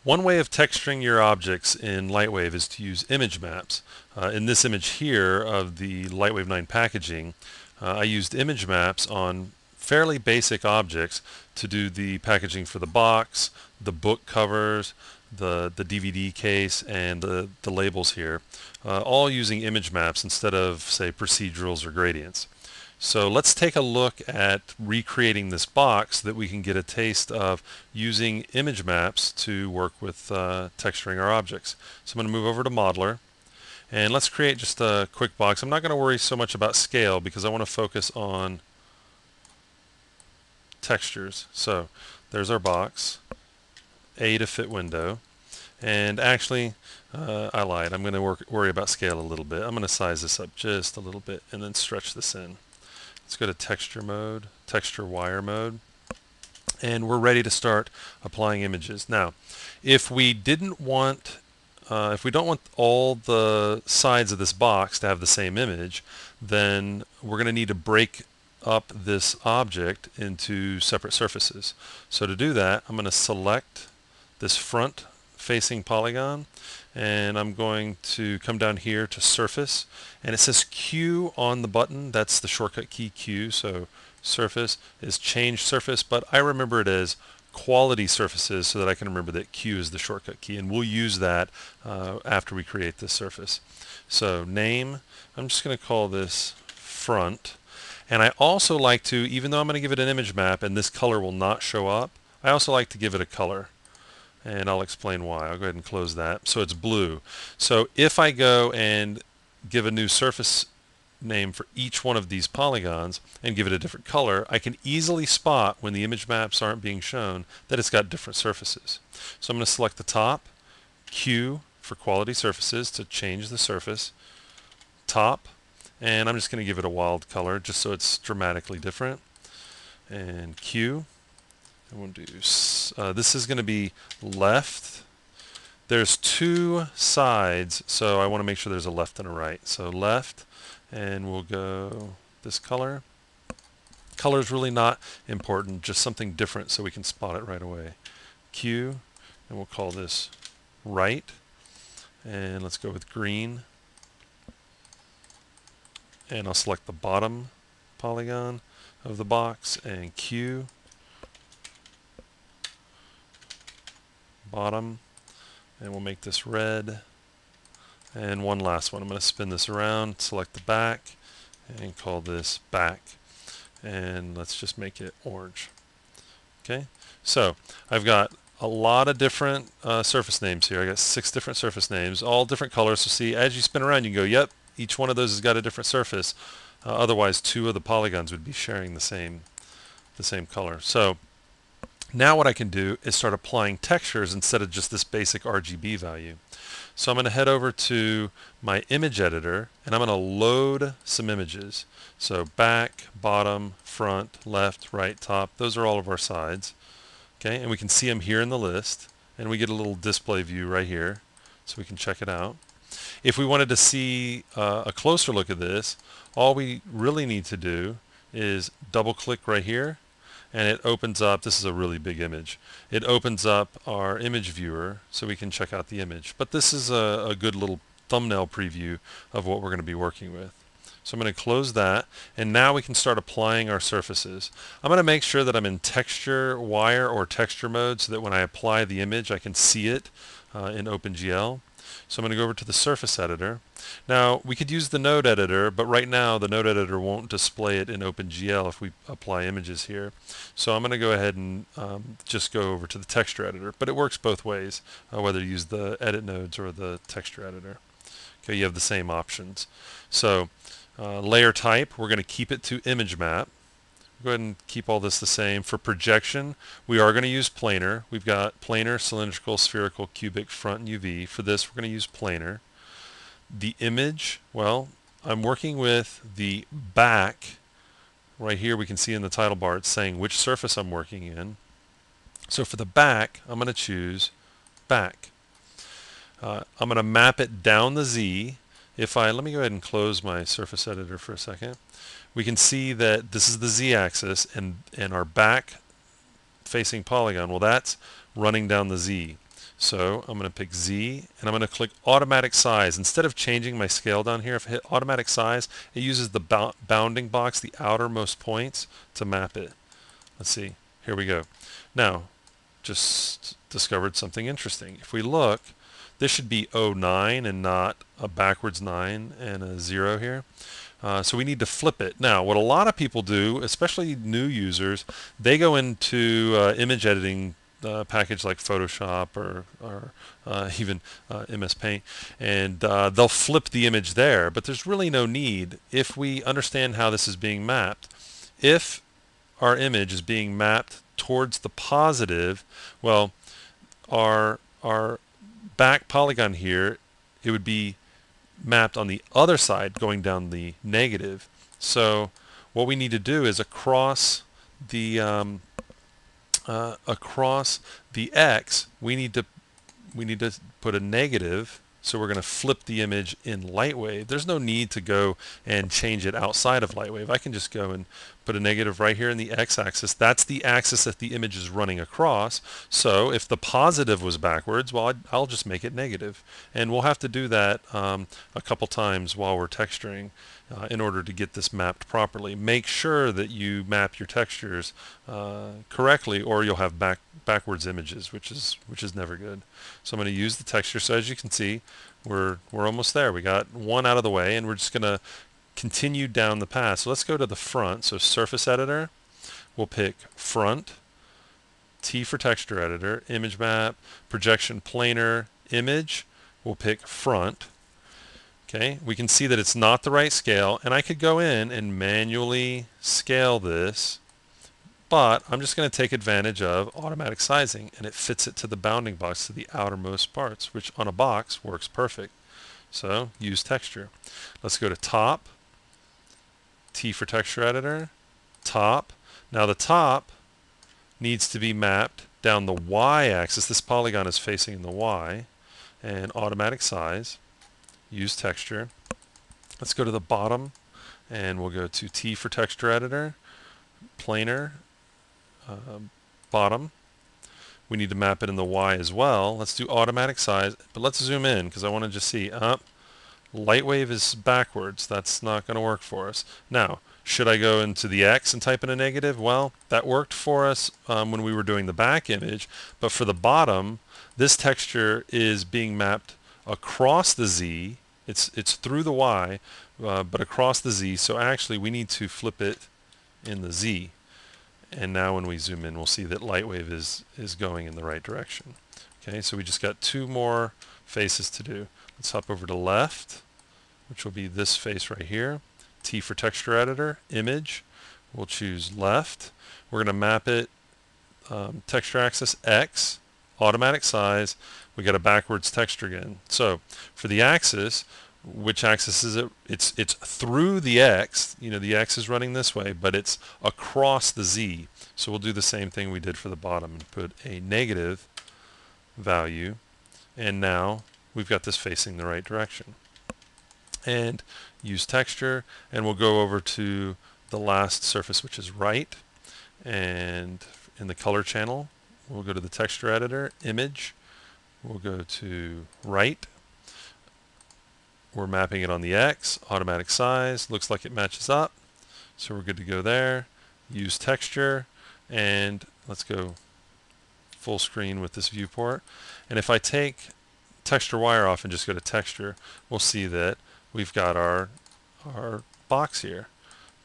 One way of texturing your objects in Lightwave is to use image maps. In this image here of the Lightwave 9 packaging, I used image maps on fairly basic objects to do the packaging for the box, the book covers, the DVD case, and the labels here, all using image maps instead of, say, procedurals or gradients. So let's take a look at recreating this box so that we can get a taste of using image maps to work with texturing our objects. So I'm going to move over to Modeler, and let's create just a quick box. I'm not going to worry so much about scale because I want to focus on textures. So there's our box, A to fit window, and actually I lied. I'm going to worry about scale a little bit. I'm going to size this up just a little bit and then stretch this in. Let's go to texture mode, texture wire mode, and we're ready to start applying images. Now, if we don't want all the sides of this box to have the same image, then we're going to need to break up this object into separate surfaces. So to do that, I'm going to select this front facing polygon, and I'm going to come down here to surface, and it says Q on the button. That's the shortcut key Q. So surface is change surface, but I remember it as quality surfaces so that I can remember that Q is the shortcut key, and we'll use that after we create this surface. So name, I'm just going to call this front, and I also like to, even though I'm going to give it an image map and this color will not show up, I also like to give it a color. And I'll explain why. I'll go ahead and close that. So it's blue. So if I go and give a new surface name for each one of these polygons and give it a different color, I can easily spot when the image maps aren't being shown that it's got different surfaces. So I'm going to select the top, Q for quality surfaces to change the surface, top, and I'm just going to give it a wild color just so it's dramatically different, and Q. And we'll do, this is going to be left. There's two sides, so I want to make sure there's a left and a right. So left, and we'll go this color. Color is really not important, just something different so we can spot it right away. Q, and we'll call this right. And let's go with green. And I'll select the bottom polygon of the box, and Q. Bottom, and we'll make this red. And one last one. I'm going to spin this around, select the back, and call this back. And let's just make it orange. Okay, so I've got a lot of different surface names here. I got 6 different surface names, all different colors. So see, as you spin around, you can go, yep, each one of those has got a different surface. Otherwise, 2 of the polygons would be sharing the same color. So now what I can do is start applying textures instead of just this basic RGB value. So I'm going to head over to my image editor, and I'm going to load some images. So back, bottom, front, left, right, top, those are all of our sides. Okay, and we can see them here in the list, and we get a little display view right here so we can check it out. If we wanted to see a closer look at this, all we really need to do is double click right here, and it opens up, this is a really big image, it opens up our image viewer so we can check out the image. But this is a good little thumbnail preview of what we're going to be working with. So I'm going to close that, and now we can start applying our surfaces. I'm going to make sure that I'm in texture wire or texture mode so that when I apply the image I can see it in OpenGL. So I'm going to go over to the surface editor. Now we could use the node editor, but right now the node editor won't display it in OpenGL if we apply images here. So I'm going to go ahead and just go over to the texture editor, but it works both ways, whether you use the edit nodes or the texture editor. Okay, you have the same options. So layer type, we're going to keep it to image map. Go ahead and keep all this the same. For projection, we are going to use planar. We've got planar, cylindrical, spherical, cubic, front, and UV. For this, we're going to use planar. The image, well, I'm working with the back. Right here, we can see in the title bar, it's saying which surface I'm working in. So for the back, I'm going to choose back. I'm going to map it down the Z. Let me go ahead and close my surface editor for a second. We can see that this is the Z-axis, and our back facing polygon, well, that's running down the Z. So I'm going to pick Z, and I'm going to click Automatic Size. Instead of changing my scale down here, if I hit Automatic Size, it uses the bounding box, the outermost points, to map it. Let's see. Here we go. Now, just discovered something interesting. If we look, this should be 09 and not a backwards 9 and a 0 here. So we need to flip it. Now, what a lot of people do, especially new users, they go into image editing package like Photoshop or even MS Paint, and they'll flip the image there. But there's really no need if we understand how this is being mapped. If our image is being mapped towards the positive, well, our back polygon here, it would be mapped on the other side going down the negative. So what we need to do is across the X, we need to put a negative. So we're going to flip the image in Lightwave. There's no need to go and change it outside of Lightwave. I can just go and put a negative right here in the X-axis. That's the axis that the image is running across. So if the positive was backwards, well, I'll just make it negative. And we'll have to do that a couple times while we're texturing in order to get this mapped properly. Make sure that you map your textures correctly, or you'll have backwards images, which is never good. So I'm going to use the texture. So as you can see, we're almost there. We got one out of the way, and we're just going to continue down the path. So let's go to the front. So Surface Editor, we'll pick Front, T for Texture Editor, Image Map, Projection Planar, Image, we'll pick Front. Okay, we can see that it's not the right scale, and I could go in and manually scale this, but I'm just going to take advantage of automatic sizing, and it fits it to the bounding box, to the outermost parts, which on a box works perfect. So use texture. Let's go to Top, T for Texture Editor, Top. Now the top needs to be mapped down the Y-axis. This polygon is facing the Y, and automatic size. Use texture. Let's go to the bottom, and we'll go to T for Texture Editor, Planar, bottom. We need to map it in the Y as well. Let's do automatic size, but let's zoom in because I want to just see. Lightwave is backwards. That's not going to work for us. Now, should I go into the X and type in a negative? Well, that worked for us when we were doing the back image, but for the bottom, this texture is being mapped across the Z. It's through the Y, but across the Z. So actually, we need to flip it in the Z. And now when we zoom in, we'll see that Lightwave is going in the right direction. Okay, so we just got two more faces to do. Let's hop over to left, which will be this face right here. T for Texture Editor, Image. We'll choose left. We're going to map it texture axis X, automatic size. We got a backwards texture again. So for the axis, which axis is it? It's through the X. You know, the X is running this way, but it's across the Z. So we'll do the same thing we did for the bottom and put a negative value. And now we've got this facing the right direction. And use texture, and we'll go over to the last surface, which is right. And in the color channel, we'll go to the texture editor, image. We'll go to right. We're mapping it on the X, automatic size, looks like it matches up. So we're good to go there. Use texture, and let's go full screen with this viewport. And if I take texture wire off and just go to texture, we'll see that we've got our box here.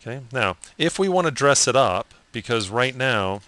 Okay. Now, if we want to dress it up, because right now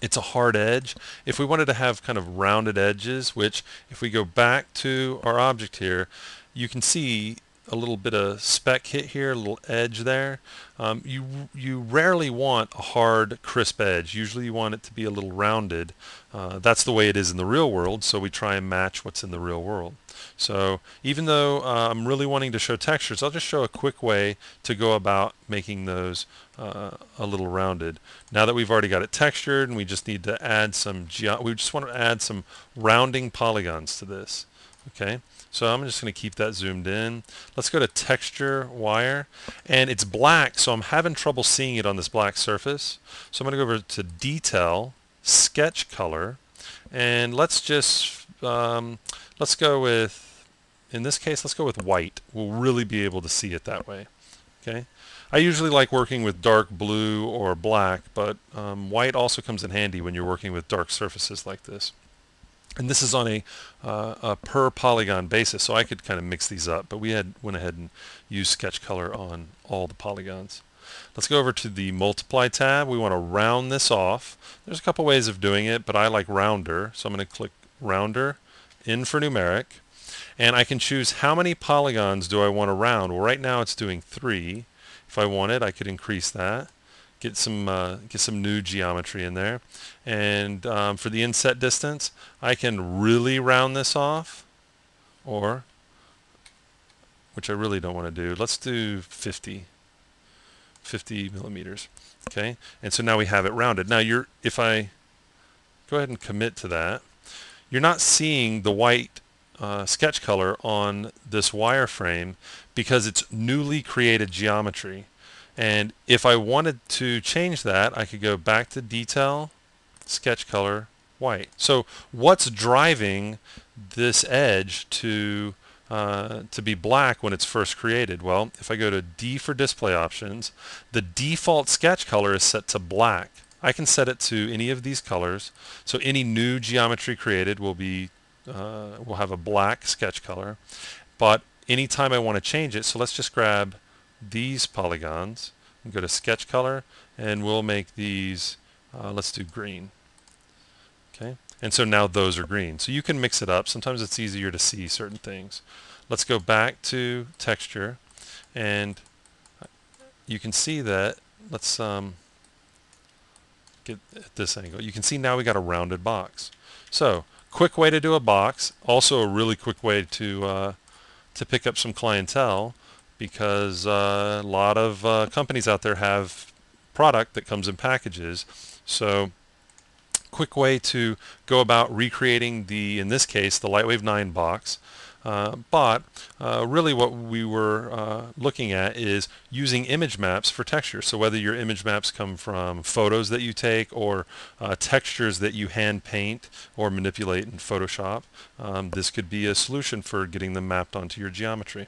it's a hard edge, if we wanted to have kind of rounded edges, which if we go back to our object here, you can see a little bit of speck hit here, a little edge there. You rarely want a hard, crisp edge. Usually you want it to be a little rounded. That's the way it is in the real world, so we try and match what's in the real world. So even though I'm really wanting to show textures, I'll just show a quick way to go about making those a little rounded. Now that we've already got it textured, and we just need to add some, we just want to add some rounding polygons to this. Okay. So I'm just going to keep that zoomed in. Let's go to texture wire, and it's black, so I'm having trouble seeing it on this black surface. So I'm going to go over to detail, sketch color, And let's just, let's go with, in this case, let's go with white. We'll really be able to see it that way. Okay. I usually like working with dark blue or black, but white also comes in handy when you're working with dark surfaces like this. And this is on a per polygon basis, so I could kind of mix these up, but went ahead and used sketch color on all the polygons. Let's go over to the multiply tab. We want to round this off. There's a couple ways of doing it, but I like rounder, so I'm going to click rounder, in for numeric, and I can choose how many polygons do I want to round. Well, right now it's doing 3. If I wanted, I could increase that. Get some new geometry in there, and for the inset distance, I can really round this off, or, which I really don't want to do, let's do 50 millimeters. Okay, and so now we have it rounded. Now if I go ahead and commit to that, you're not seeing the white sketch color on this wireframe because it's newly created geometry. And if I wanted to change that, I could go back to detail, sketch color, white. So what's driving this edge to be black when it's first created? Well, if I go to D for display options, the default sketch color is set to black. I can set it to any of these colors. So any new geometry created will have a black sketch color. But anytime I want to change it, so let's just grab these polygons and go to sketch color, and we'll make these, let's do green. Okay, and so now those are green. So you can mix it up. Sometimes it's easier to see certain things. Let's go back to texture, and you can see that, let's get at this angle. You can see now we got a rounded box. So quick way to do a box, also a really quick way to pick up some clientele, because a lot of companies out there have product that comes in packages. So quick way to go about recreating in this case, the Lightwave 9 box. But really what we were looking at is using image maps for texture. So whether your image maps come from photos that you take or textures that you hand paint or manipulate in Photoshop, this could be a solution for getting them mapped onto your geometry.